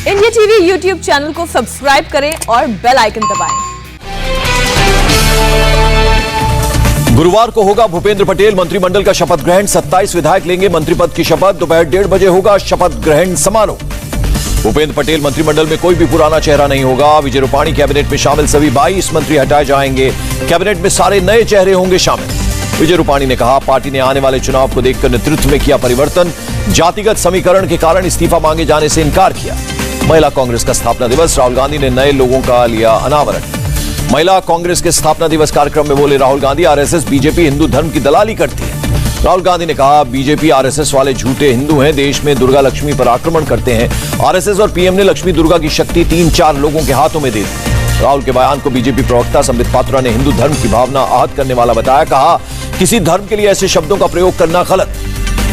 India TV YouTube channel को subscribe करें और बेल आइकन दबाएं। गुरुवार को होगा भूपेंद्र पटेल मंत्रिमंडल का शपथ ग्रहण। 27 विधायक लेंगे मंत्री पद की शपथ। दोपहर 1:30 बजे होगा शपथ ग्रहण समारोह। भूपेंद्र पटेल मंत्रिमंडल में कोई भी पुराना चेहरा नहीं होगा। विजय रूपाणी कैबिनेट में शामिल सभी 22 मंत्री हटाए जाएंगे। कैबिनेट में सारे नए चेहरे होंगे शामिल। विजय रूपाणी ने कहा, पार्टी ने आने वाले चुनाव को देखकर नेतृत्व में किया परिवर्तन। जातिगत समीकरण के कारण इस्तीफा मांगे जाने से इनकार किया। महिला कांग्रेस का स्थापना दिवस, राहुल गांधी ने नए लोगों का लिया अनावरण। महिला कांग्रेस के स्थापना दिवस कार्यक्रम में बोले राहुल गांधी, आरएसएस बीजेपी हिंदू धर्म की दलाली करती है। राहुल गांधी ने कहा, बीजेपी आरएसएस वाले झूठे हिंदू हैं, देश में दुर्गा लक्ष्मी पर आक्रमण करते हैं। आरएसएस और पीएम ने लक्ष्मी दुर्गा की शक्ति 3-4 लोगों के हाथों में दे दी। राहुल के बयान को बीजेपी प्रवक्ता संबित पात्रा ने हिंदू धर्म की भावना आहत करने वाला बताया। कहा, किसी धर्म के लिए ऐसे शब्दों का प्रयोग करना गलत।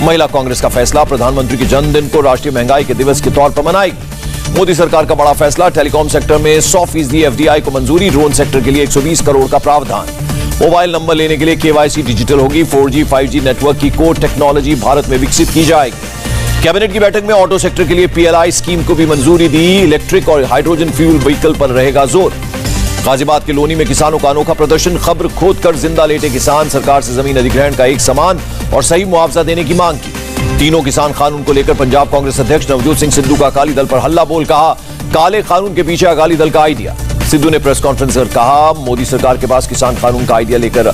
महिला कांग्रेस का फैसला, प्रधानमंत्री के जन्मदिन को राष्ट्रीय महंगाई के दिवस के तौर पर मनाएगी। मोदी सरकार का बड़ा फैसला, टेलीकॉम सेक्टर में 100% एफडीआई को मंजूरी। ड्रोन सेक्टर के लिए 120 करोड़ का प्रावधान। मोबाइल नंबर लेने के लिए केवाईसी डिजिटल होगी। 4G 5G नेटवर्क की कोर टेक्नोलॉजी भारत में विकसित की जाएगी। कैबिनेट की बैठक में ऑटो सेक्टर के लिए PLI स्कीम को भी मंजूरी दी। इलेक्ट्रिक और हाइड्रोजन फ्यूल व्हीकल पर रहेगा जोर। गाजियाबाद के लोनी में किसानों का अनोखा प्रदर्शन, खबर खोदकर जिंदा लेटे किसान। सरकार से जमीन अधिग्रहण का एक समान और सही मुआवजा देने की मांग की। तीनों किसान कानून को लेकर पंजाब कांग्रेस अध्यक्ष नवजोत सिंह सिद्धू का अकाली दल पर हल्ला बोल। कहा, काले कानून के पीछे अकाली दल का आइडिया। सिद्धू ने प्रेस कॉन्फ्रेंस कर कहा, मोदी सरकार के पास किसान कानून का आइडिया लेकर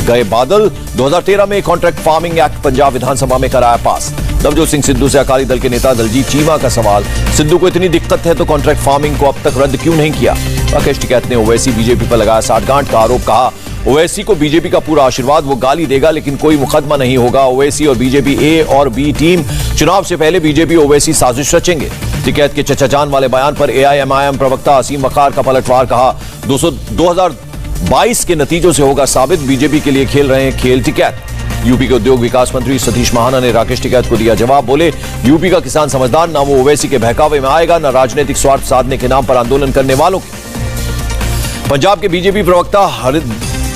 गए बादल। 2013 में कॉन्ट्रैक्ट फार्मिंग एक्ट पंजाब विधानसभा में कराया पास। नवजोत सिंह सिद्धू से अकाली दल के नेता दलजीत चीमा का सवाल, सिद्धू को इतनी दिक्कत है तो कॉन्ट्रैक्ट फार्मिंग को अब तक रद्द क्यों नहीं किया। राकेश टिकैत ने ओवैसी बीजेपी पर लगाया साठगांठ का आरोप। कहा, ओवैसी को बीजेपी का पूरा आशीर्वाद, वो गाली देगा लेकिन कोई मुकदमा नहीं होगा। ओवैसी और बीजेपी ए और बी टीम, चुनाव से पहले बीजेपी ओवैसी साजिश रचेंगे। टिकैत के चचा जान वाले बयान पर AIMIM प्रवक्ता असीम वकार का पलटवार। कहा, 2022 के नतीजों से होगा साबित, बीजेपी के लिए खेल रहे हैं खेल टिकैत। यूपी के उद्योग विकास मंत्री सतीश महाना ने राकेश टिकैत को दिया जवाब। बोले, यूपी का किसान समझदार, ना वो ओवैसी के बहकावे में आएगा, ना राजनीतिक स्वार्थ साधने के नाम पर आंदोलन करने वालों के। पंजाब के बीजेपी प्रवक्ता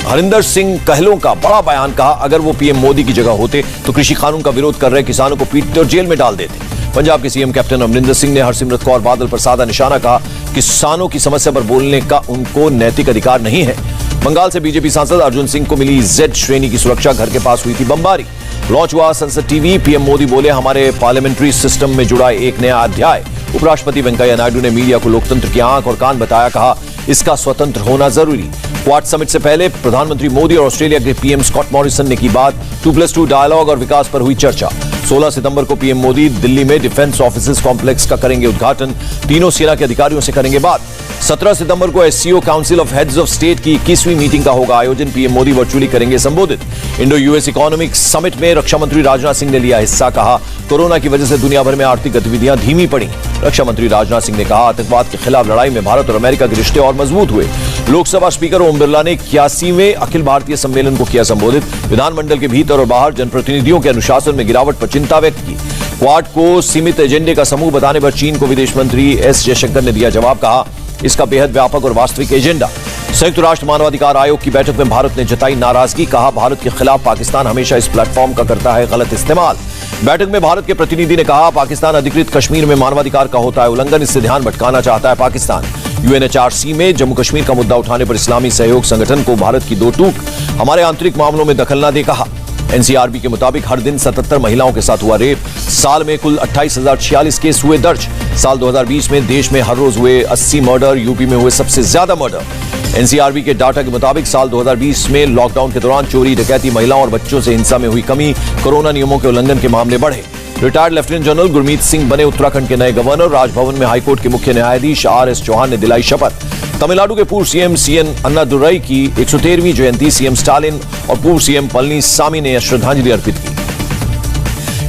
हरिंदर सिंह कहलों का बड़ा बयान। कहा, अगर वो पीएम मोदी की जगह होते तो कृषि कानून का विरोध कर रहे किसानों को पीटते और जेल में डाल देते। पंजाब के सीएम कैप्टन अमरिंदर सिंह ने हरसिमरत कौर बादल पर साधा निशाना। कहा, किसानों की समस्या पर बोलने का उनको नैतिक अधिकार नहीं है। बंगाल से बीजेपी सांसद अर्जुन सिंह को मिली Z श्रेणी की सुरक्षा, घर के पास हुई थी बमबारी। लॉन्च हुआ संसद टीवी, पीएम मोदी बोले, हमारे पार्लियामेंट्री सिस्टम में जुड़ा एक नया अध्याय। उपराष्ट्रपति वेंकैया नायडू ने मीडिया को लोकतंत्र की आंख और कान बताया। कहा, इसका स्वतंत्र होना जरूरी। क्वाड समिट से पहले प्रधानमंत्री मोदी और ऑस्ट्रेलिया के पीएम स्कॉट मॉरिसन ने की बात। 2+2 डायलॉग और विकास पर हुई चर्चा। 16 सितंबर को पीएम मोदी दिल्ली में डिफेंस ऑफिसर्स कॉम्प्लेक्स का करेंगे उद्घाटन। तीनों सेना के अधिकारियों से करेंगे बात। 17 सितंबर को SCO council of heads of state की 21वीं मीटिंग का होगा आयोजन। पीएम मोदी वर्चुअली करेंगे संबोधित। इंडो US इकोनॉमिक समिट में रक्षा मंत्री राजनाथ सिंह ने लिया हिस्सा। कहा, कोरोना की वजह से दुनिया भर में आर्थिक गतिविधियां धीमी पड़ी। रक्षा मंत्री राजनाथ सिंह ने कहा, आतंकवाद के खिलाफ लड़ाई में भारत और अमेरिका के रिश्ते और मजबूत हुए। लोकसभा स्पीकर ओम बिरला ने 81वें अखिल भारतीय सम्मेलन को किया संबोधित। विधानमंडल के भीतर और बाहर जनप्रतिनिधियों के अनुशासन में गिरावट पर चिंता व्यक्त की। क्वाड को सीमित एजेंडे का समूह बताने पर चीन को विदेश मंत्री S जयशंकर ने दिया जवाब। कहा, इसका बेहद व्यापक और वास्तविक एजेंडा। संयुक्त राष्ट्र मानवाधिकार आयोग की बैठक में भारत ने जताई नाराजगी। कहा, भारत के खिलाफ पाकिस्तान हमेशा इस प्लेटफॉर्म का करता है गलत इस्तेमाल। बैठक में भारत के प्रतिनिधि ने कहा, पाकिस्तान अधिकृत कश्मीर में मानवाधिकार का होता है उल्लंघन, इससे ध्यान भटकाना चाहता है पाकिस्तान। UNHRC में जम्मू कश्मीर का मुद्दा उठाने पर इस्लामी सहयोग संगठन को भारत की दो टूक, हमारे आंतरिक मामलों में दखल न दे कहा। NCRB के मुताबिक हर दिन 77 महिलाओं के साथ हुआ रेप। साल में कुल 28,046 केस हुए दर्ज। साल 2020 में देश में हर रोज हुए 80 मर्डर, यूपी में हुए सबसे ज्यादा मर्डर। NCRB के डाटा के मुताबिक साल 2020 में लॉकडाउन के दौरान चोरी, डकैती, महिलाओं और बच्चों से हिंसा में हुई कमी। कोरोना नियमों के उल्लंघन के मामले बढ़े। Retired lieutenant general Gurmeet Singh बने उत्तराखंड के नए गवर्नर। राजभवन में हाईकोर्ट के मुख्य न्यायाधीश RS चौहान ने दिलाई शपथ। तमिलनाडु के पूर्व CM CN अन्नादुरई की 113वीं जयंती, CM स्टालिन और पूर्व CM पलनीसामी ने श्रद्धांजलि अर्पित की।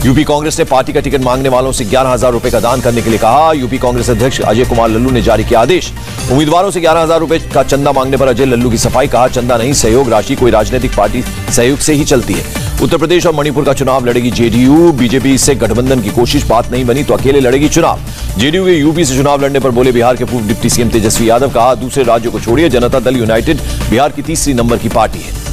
यूपी कांग्रेस ने पार्टी का टिकट मांगने वालों से 11,000 रुपए का दान करने के लिए कहा। यूपी कांग्रेस अध्यक्ष अजय कुमार लल्लू ने जारी किया आदेश। उम्मीदवारों से 11,000 रुपए का चंदा मांगने पर अजय लल्लू की सफाई। कहा, चंदा नहीं, सहयोग राशि कोई राजनीतिक पार्टी सहयोग से ही चलती है। उत्तर प्रदेश और मणिपुर का चुनाव लड़ेगी JDU। बीजेपी से गठबंधन की कोशिश, बात नहीं बनी तो अकेले लड़ेगी चुनाव। JDU के यूपी से चुनाव लड़ने पर बोले बिहार के पूर्व डिप्टी CM तेजस्वी यादव। कहा, दूसरे राज्यों को छोड़िए, जनता दल यूनाइटेड बिहार की तीसरी नंबर की पार्टी है।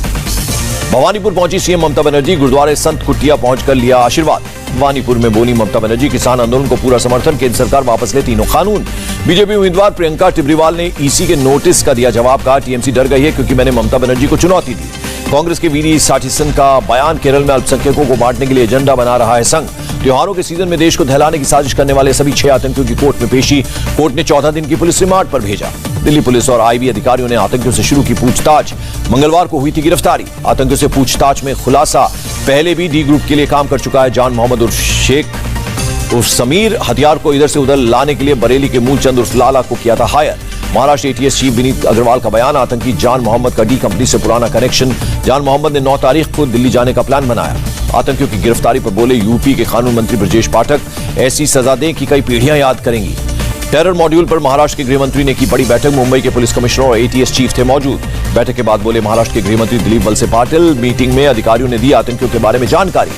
भवानीपुर पहुंची CM ममता बनर्जी। गुरुद्वारे संत कुटिया पहुंचकर लिया आशीर्वाद। वानीपुर में बोली ममता बनर्जी, किसान आंदोलन को पूरा समर्थन, केंद्र सरकार वापस ले तीनों कानून। बीजेपी उम्मीदवार प्रियंका टिब्रीवाल ने ईसी के नोटिस का दिया जवाब, कहा टीएमसी डर गई है क्योंकि मैंने ममता बनर्जी को चुनौती दी। कांग्रेस के वीडी साठीसन का बयान, केरल में अल्पसंख्यकों को बांटने के लिए एजेंडा बना रहा है संघ। त्योहारों के सीजन में देश को दहलाने की साजिश करने वाले सभी 6 आतंकियों की कोर्ट में पेशी, कोर्ट ने 14 दिन की पुलिस रिमांड पर भेजा। दिल्ली पुलिस और आईबी अधिकारियों ने आतंकियों से शुरू की पूछताछ, मंगलवार को हुई थी गिरफ्तारी। आतंकियों से पूछताछ में खुलासा, पहले भी डी ग्रुप के लिए काम कर चुका है जान मोहम्मद उर्फ शेख उर्फ समीर, हथियार को इधर से उधर लाने के लिए बरेली के मूलचंद उर्फ लाला को किया था hire. Maharashtra ATS chief Vineet Agarwal का बयान, आतंकी जान मोहम्मद का डी कंपनी से पुराना कनेक्शन, जान मोहम्मद ने 9 तारीख को दिल्ली जाने का प्लान बनाया। आतंकियों की गिरफ्तारी पर बोले यूपी के कानून मंत्री ब्रजेश पाठक, ऐसी सजा दें कि कई पीढ़ियां याद करेंगी। टेरर मॉड्यूल पर महाराष्ट्र के गृहमंत्री ने की बड़ी बैठक, मुंबई के पुलिस कमिश्नर और एटीएस चीफ थे मौजूद। बैठक के बाद बोले महाराष्ट्र के गृहमंत्री दिलीप वलसे पाटिल, मीटिंग में अधिकारियों ने दी आतंकियों के बारे में जानकारी।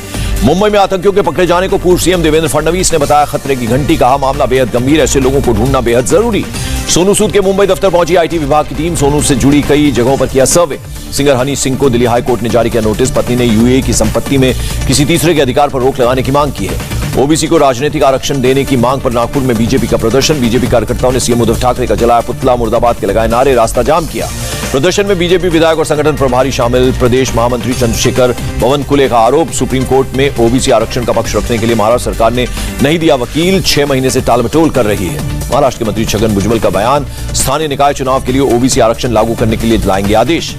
मुंबई में आतंकियों के पकड़े जाने को पूर्व सीएम देवेंद्र फडणवीस ने बताया खतरे की घंटी, कहा मामला बेहद गंभीर, ऐसे लोगों को ढूंढना बेहद जरूरी। सोनू सूद के मुंबई दफ्तर पहुंची आईटी विभाग की टीम, सोनू से जुड़ी कई जगहों पर किया सर्वे। सिंगर हनी सिंह को दिल्ली हाईकोर्ट ने जारी किया नोटिस, पत्नी ने यूएई की संपत्ति में किसी तीसरे के अधिकार पर रोक लगाने की मांग की है। ओबीसी को राजनीतिक आरक्षण देने की मांग पर नागपुर में बीजेपी का प्रदर्शन, बीजेपी कार्यकर्ताओं ने सीएम उद्धव ठाकरे का जलाया पुतला, मुर्दाबाद के लगाए नारे, रास्ता जाम किया। प्रदर्शन में बीजेपी विधायक और संगठन प्रभारी शामिल। प्रदेश महामंत्री चंद्रशेखर बावनकुले का आरोप, सुप्रीम कोर्ट में ओबीसी आरक्षण का पक्ष रखने के लिए महाराष्ट्र सरकार ने नहीं दिया वकील, 6 महीने से टालमटोल कर रही है। महाराष्ट्र के मंत्री छगन भुजबल का बयान, स्थानीय निकाय चुनाव के लिए ओबीसी आरक्षण लागू करने के लिए लाएंगे आदेश।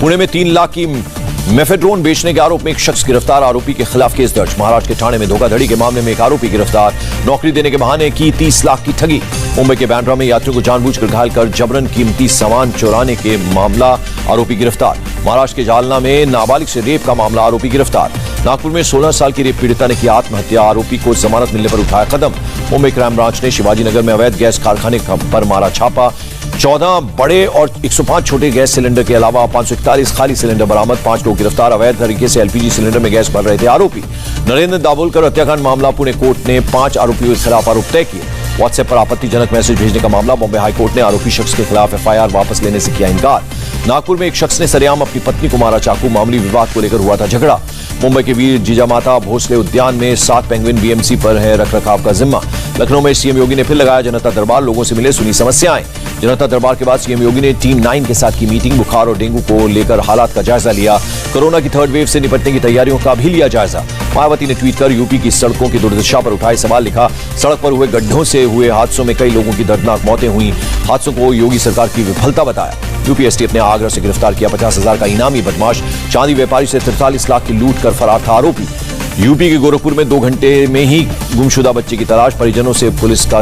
पुणे में 3 लाख की मेफेड्रोन बेचने के आरोप में एक शख्स गिरफ्तार, आरोपी के खिलाफ केस दर्ज। महाराष्ट्र के ठाणे में धोखाधड़ी के मामले में एक आरोपी गिरफ्तार, नौकरी देने के बहाने की 30 लाख की ठगी। मुंबई के बांद्रा में यात्रियों को जानबूझकर घायल कर जबरन कीमती सामान चुराने के मामला, आरोपी गिरफ्तार। महाराष्ट्र के जालना में नाबालिग से रेप का मामला, आरोपी गिरफ्तार। नागपुर में 16 साल की रेप पीड़िता ने किया आत्महत्या, आरोपी को जमानत मिलने पर उठाया कदम। मुंबई क्राइम ब्रांच ने शिवाजी नगर में अवैध गैस कारखाने पर मारा छापा, 14 बड़े और 105 छोटे गैस सिलेंडर के अलावा 541 खाली सिलेंडर बरामद, 5 लोग गिरफ्तार, अवैध तरीके से एलपीजी सिलेंडर में गैस भर रहे थे आरोपी। नरेंद्र दाभोलकर हत्याकांड मामला, पुणे कोर्ट ने 5 आरोपियों के खिलाफ आरोप तय किए। व्हाट्सएप पर आपत्तिजनक मैसेज भेजने का मामला, बॉम्बे हाईकोर्ट ने आरोपी शख्स के खिलाफ एफआईआर वापस लेने से किया इनकार। नागपुर में एक शख्स ने सरेआम अपनी पत्नी को मारा चाकू, मामूली विवाद को लेकर हुआ था झगड़ा। मुंबई के वीर जिजामाता भोसले उद्यान में 7 पेंगुइन बीएमसी पर है रखरखाव का जिम्मा। लखनऊ में सीएम योगी ने फिर लगाया जनता दरबार, लोगों से मिले, सुनी समस्याएं। जनता दरबार के बाद सीएम योगी ने टीम 9 के साथ की मीटिंग, बुखार और डेंगू को लेकर हालात का जायजा लिया। कोरोना की 3rd वेव से निपटने की तैयारियों का भी लिया जायजा। मायावती ने ट्वीट कर यूपी की सड़कों की दुर्दशा पर उठाए सवाल, लिखा सड़क पर हुए गड्ढों से हुए हादसों में कई लोगों की दर्दनाक मौतें हुई, हादसों को योगी सरकार की विफलता बताया। यूपी एसटीएफ ने आगरा से गिरफ्तार किया 50,000 का इनामी बदमाश, चांदी व्यापारी से 43 लाख की लूट कर फरार था आरोपी। यूपी के गोरखपुर में 2 घंटे में ही गुमशुदा बच्चे की तलाश, परिजनों से पुलिस का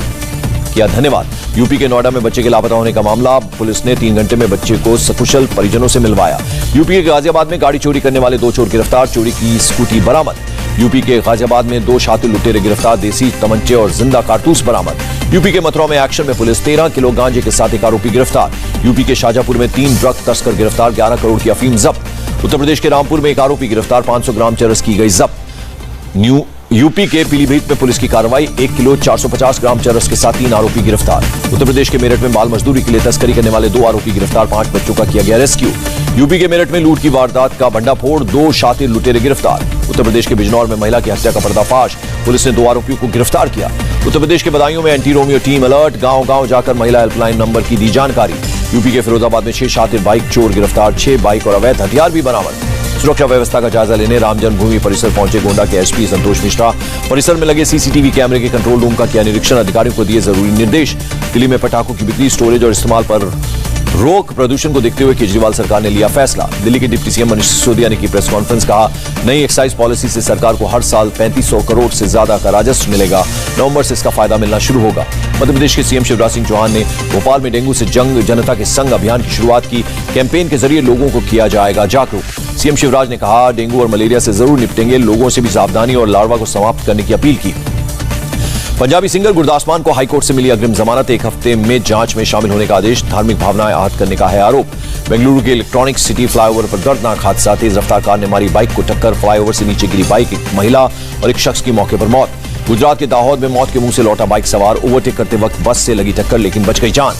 किया धन्यवाद। यूपी के नोएडा में बच्चे के लापता होने का मामला, पुलिस ने 3 घंटे में बच्चे को सकुशल परिजनों से मिलवाया। यूपी के गाजियाबाद में गाड़ी चोरी करने वाले 2 चोर गिरफ्तार, चोरी की स्कूटी बरामद। यूपी के गाजियाबाद में 2 शातिर लुटेरे गिरफ्तार, देसी तमंचे और जिंदा कारतूस बरामद। यूपी के मथुरा में एक्शन में पुलिस, 13 किलो गांजे के साथ एक आरोपी गिरफ्तार। यूपी के शाजापुर में 3 ड्रग तस्कर गिरफ्तार, 11 करोड़ की अफीम जब्त। उत्तर प्रदेश के रामपुर में एक आरोपी गिरफ्तार, 500 ग्राम चरस की गई जब्त। यूपी के पीलीभीत में पुलिस की कार्रवाई, 1 किलो 450 ग्राम चरस के साथ 3 आरोपी गिरफ्तार। उत्तर प्रदेश के मेरठ में बाल मजदूरी के लिए तस्करी करने वाले 2 आरोपी गिरफ्तार, 5 बच्चों का किया गया रेस्क्यू। यूपी के मेरठ में लूट की वारदात का भंडाफोड़, 2 शातिर लुटेरे गिरफ्तार। उत्तर प्रदेश के बिजनौर में महिला की हत्या का पर्दाफाश, पुलिस ने 2 आरोपियों को गिरफ्तार किया। उत्तर प्रदेश के बदायूं में एंटी रोमियो टीम अलर्ट, गांव-गांव जाकर महिला हेल्पलाइन नंबर की दी जानकारी। यूपी के फिरोजाबाद में 6 शातिर बाइक चोर गिरफ्तार, 6 बाइक और अवैध हथियार भी बरामद। सुरक्षा व्यवस्था का जायजा लेने राम जन्मभूमि परिसर पहुंचे गोंडा के एसपी संतोष मिश्रा, परिसर में लगे सीसीटीवी कैमरे के कंट्रोल रूम का किया निरीक्षण, अधिकारियों को दिए जरूरी निर्देश। दिल्ली में पटाखों की बिक्री, स्टोरेज और इस्तेमाल पर रोक, प्रदूषण को देखते हुए केजरीवाल सरकार ने लिया फैसला। दिल्ली के डिप्टी सीएम मनीष सिसोदिया ने की प्रेस कॉन्फ्रेंस, कहा नई एक्साइज पॉलिसी से सरकार को हर साल 3500 करोड़ से ज्यादा का राजस्व मिलेगा, नवंबर से इसका फायदा मिलना शुरू होगा। मध्य प्रदेश के सीएम शिवराज सिंह चौहान ने भोपाल में डेंगू से जंग, जनता के संग अभियान की शुरुआत की, कैंपेन के जरिए लोगों को किया जाएगा जागरूक। सीएम शिवराज ने कहा डेंगू और मलेरिया से जरूर निपटेंगे, लोगों से भी सावधानी और लार्वा को समाप्त करने की अपील की। पंजाबी सिंगर गुरदास मान को हाईकोर्ट से मिली अग्रिम जमानत, 1 हफ्ते में जांच में शामिल होने का आदेश, धार्मिक भावनाएं आहत करने का है आरोप। बेंगलुरु के इलेक्ट्रॉनिक सिटी फ्लाईओवर पर दर्दनाक हादसा, तेज रफ्तार कार ने मारी बाइक को टक्कर, फ्लाईओवर से नीचे गिरी बाइक, एक महिला और एक शख्स की मौके पर मौत। गुजरात के दाहोद में मौत के मुंह से लौटा बाइक सवार, ओवरटेक करते वक्त बस से लगी टक्कर लेकिन बच गई जान।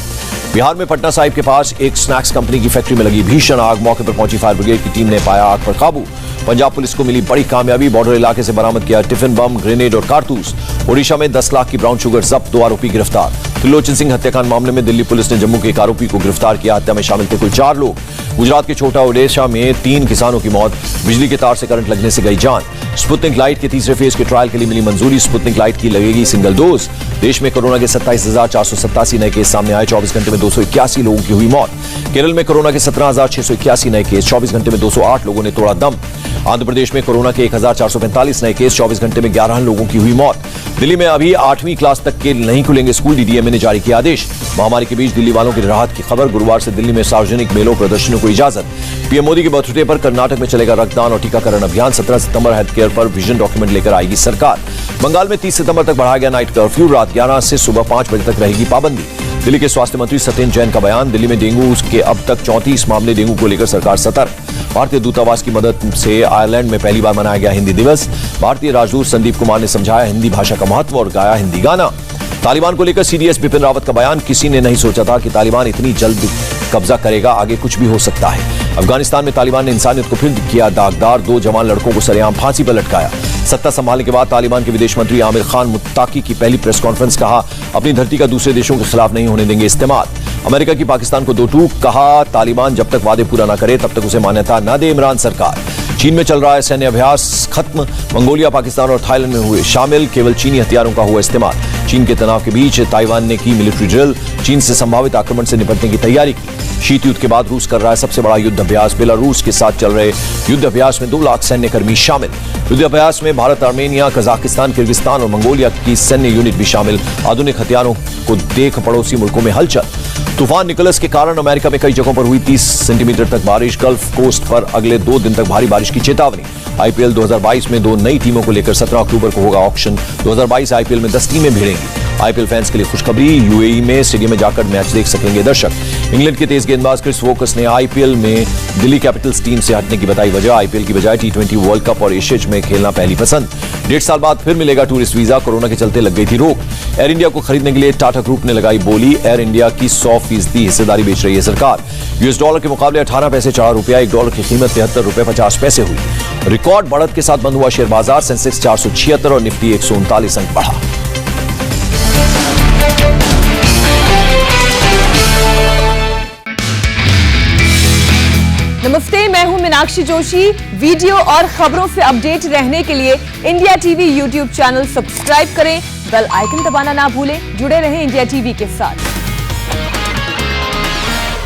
बिहार में पटना साहिब के पास एक स्नैक्स कंपनी की फैक्ट्री में लगी भीषण आग। मौके पर पहुंची फायर ब्रिगेड की टीम ने पाया आग पर काबू। पंजाब पुलिस को मिली बड़ी कामयाबी। बॉर्डर इलाके से बरामद किया टिफिन बम, ग्रेनेड और कारतूस। ओडिशा में 10 लाख की ब्राउन शुगर जब्त, 2 आरोपी गिरफ्तार। त्रिलोचन सिंह हत्याकांड मामले में दिल्ली पुलिस ने जम्मू के एक आरोपी को गिरफ्तार किया। हत्या में शामिल थे कुल 4 लोग। गुजरात के छोटा ओडिशा में 3 किसानों की मौत, बिजली के तार से करंट लगने से गई जान। स्पुतनिक लाइट के तीसरे फेज के ट्रायल के लिए मिली मंजूरी। स्पुतनिक लाइट की लगेगी सिंगल डोज। देश में कोरोना के 27,487 नए केस सामने आए। 24 घंटे में 281 लोगों की हुई मौत। केरल में कोरोना के 17,681 नए केस। 24 घंटे में 208 लोगों ने तोड़ा दम। आंध्र प्रदेश में कोरोना के 1,445 नए केस। 24 घंटे में 11 लोगों की हुई मौत। दिल्ली में अभी 8वीं क्लास तक के नहीं खुलेंगे स्कूल। डीडीएमए ने जारी किया आदेश। महामारी के बीच दिल्ली वालों की राहत की खबर। गुरुवार से दिल्ली में सार्वजनिक मेलों प्रदर्शनों को इजाजत। पीएम मोदी के बर्थडे पर कर्नाटक में चलेगा रक्तदान और टीकाकरण अभियान। 17 सितंबर हेल्थ केयर पर विजन डॉक्यूमेंट लेकर आएगी सरकार। बंगाल में 30 सितंबर तक बढ़ाया गया नाइट कर्फ्यू। रात 11 से सुबह 5 बजे तक रहेगी पाबंदी। दिल्ली के स्वास्थ्य मंत्री सत्येंद्र जैन का बयान। दिल्ली में डेंगू के अब तक 34 मामले। डेंगू को लेकर सरकार सतर्क। भारतीय दूतावास की मदद से आयरलैंड में पहली बार मनाया गया हिंदी दिवस। भारतीय राजदूत संदीप कुमार ने समझाया हिंदी भाषा का महत्व और गाया हिंदी गाना। तालिबान को लेकर सीडीएस बिपिन रावत का बयान। किसी ने नहीं सोचा था कि तालिबान इतनी जल्द कब्जा करेगा, आगे कुछ भी हो सकता है। अफगानिस्तान में तालिबान ने इंसानियत को फिर किया दागदार। 2 जवान लड़कों को सरेआम फांसी पर लटकाया। सत्ता संभालने के बाद तालिबान के विदेश मंत्री आमिर खान मुत्ताकी की पहली प्रेस कॉन्फ्रेंस। कहा अपनी धरती का दूसरे देशों के खिलाफ नहीं होने देंगे इस्तेमाल। अमेरिका की पाकिस्तान को 2 टूक। कहा तालिबान जब तक वादे पूरा न करे तब तक उसे मान्यता न दे इमरान सरकार। चीन में चल रहा है सैन्य अभ्यास खत्म। मंगोलिया, पाकिस्तान और थाईलैंड में हुए शामिल। केवल चीनी हथियारों का हुआ इस्तेमाल। चीन के तनाव के बीच ताइवान ने की मिलिट्री ड्रिल। चीन से संभावित आक्रमण से निपटने की तैयारी की। शीत युद्ध के बाद रूस कर रहा है सबसे बड़ा युद्ध अभ्यास। बेलारूस के साथ चल रहे युद्ध अभ्यास में 2 लाख सैन्यकर्मी शामिल। युद्ध अभ्यास में भारत, आर्मेनिया, कजाकिस्तान, किर्गिस्तान और मंगोलिया की सैन्य यूनिट भी शामिल। आधुनिक हथियारों को देख पड़ोसी मुल्कों में हलचल। तूफान निकोलस के कारण अमेरिका में कई जगहों पर हुई 30 सेंटीमीटर तक बारिश। गल्फ कोस्ट पर अगले 2 दिन तक भारी बारिश की चेतावनी। आईपीएल 2022 में 2 नई टीमों को लेकर 17 अक्टूबर को होगा ऑक्शन। 2022 आईपीएल में 10 टीमें भिड़ेंगी। आईपीएल फैंस के लिए खुशखबरी। यूएई में स्टेडियम में जाकर मैच देख सकेंगे दर्शक। इंग्लैंड के तेज गेंदबाज क्रिस वोकस ने आईपीएल में दिल्ली कैपिटल्स टीम से हटने की बताई वजह। आईपीएल की बजाय T20 वर्ल्ड कप और एशियज में खेलना पहली पसंद। 1.5 साल बाद फिर मिलेगा टूरिस्ट वीजा। कोरोना के चलते लग गई थी रोक। एयर इंडिया को खरीदने के लिए टाटा ग्रुप ने लगाई बोली। एयर इंडिया की 100% हिस्सेदारी बेच रही है सरकार। यूएस डॉलर के मुकाबले 18 पैसे चढ़ा रुपया। 1 डॉलर की कीमत 73 रुपए 50 पैसे हुई। रिकॉर्ड बढ़त के साथ बंद हुआ शेयर बाजार। सेंसेक्स 476 और निफ्टी 139 अंक बढ़ा। नमस्ते, मैं हूं मीनाक्षी जोशी। वीडियो और खबरों से अपडेट रहने के लिए India TV YouTube channel subscribe करें। बेल आइकन दबाना ना भूलें। जुड़े रहें इंडिया टीवी के साथ।